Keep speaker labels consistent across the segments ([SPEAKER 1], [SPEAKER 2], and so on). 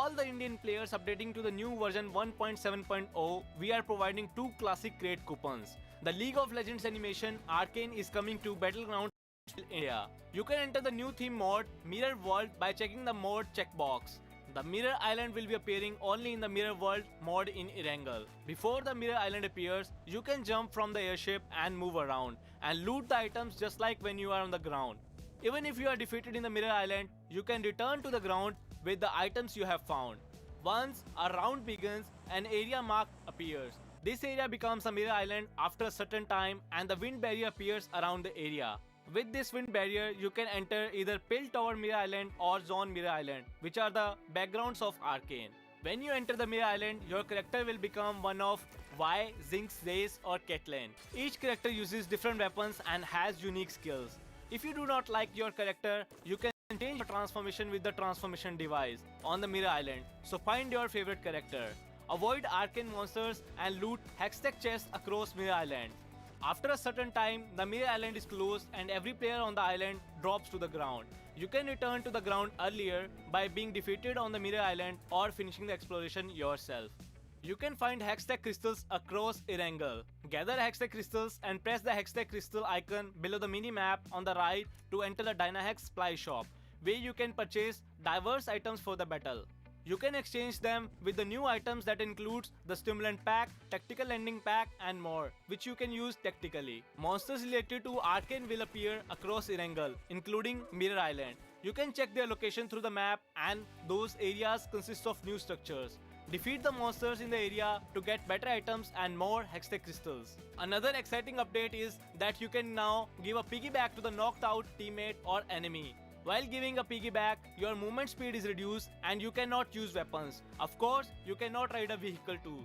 [SPEAKER 1] all the Indian players updating to the new version 1.7.0, we are providing 2 classic crate coupons. The League of Legends animation Arcane is coming to Battleground India. You can enter the new theme mode Mirror World by checking the mode checkbox. The Mirror Island will be appearing only in the Mirror World mod in Erangel. Before the Mirror Island appears, you can jump from the airship and move around and loot the items just like when you are on the ground. Even if you are defeated in the Mirror Island, you can return to the ground with the items you have found. Once a round begins, an area mark appears. This area becomes a Mirror Island after a certain time and the wind barrier appears around the area. With this wind barrier, you can enter either Pill Tower Mirror Island or Zone Mirror Island, which are the backgrounds of Arcane. When you enter the Mirror Island, your character will become one of Vi, Jinx, Zace or Caitlyn. Each character uses different weapons and has unique skills. If you do not like your character, you can change your transformation with the transformation device on the Mirror Island, so find your favorite character. Avoid arcane monsters and loot Hextech chests across Mirror Island. After a certain time, the Mirror Island is closed and every player on the island drops to the ground. You can return to the ground earlier by being defeated on the Mirror Island or finishing the exploration yourself. You can find Hextech crystals across Erangel. Gather Hextech crystals and press the Hextech crystal icon below the mini-map on the right to enter the Dynahex supply shop, where you can purchase diverse items for the battle. You can exchange them with the new items that includes the Stimulant Pack, Tactical Landing Pack and more, which you can use tactically. Monsters related to Arcane will appear across Erangel, including Mirror Island. You can check their location through the map and those areas consist of new structures. Defeat the monsters in the area to get better items and more Hextech crystals. Another exciting update is that you can now give a piggyback to the knocked out teammate or enemy. While giving a piggyback, your movement speed is reduced and you cannot use weapons. Of course, you cannot ride a vehicle too.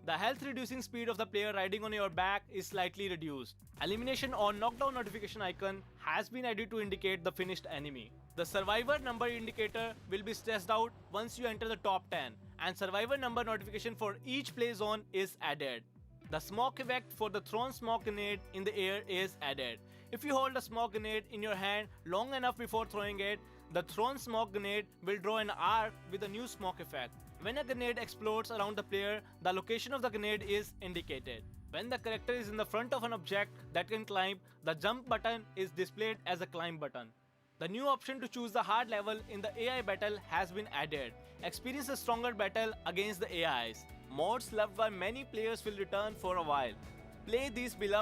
[SPEAKER 1] The health reducing speed of the player riding on your back is slightly reduced. Elimination or knockdown notification icon has been added to indicate the finished enemy. The survivor number indicator will be stressed out once you enter the top 10 and survivor number notification for each play zone is added. The smoke effect for the thrown smoke grenade in the air is added. If you hold a smoke grenade in your hand long enough before throwing it, the thrown smoke grenade will draw an arc with a new smoke effect. When a grenade explodes around the player, the location of the grenade is indicated. When the character is in the front of an object that can climb, the jump button is displayed as a climb button. The new option to choose the hard level in the AI battle has been added. Experience a stronger battle against the AIs. Mods loved by many players will return for a while. Play these beloved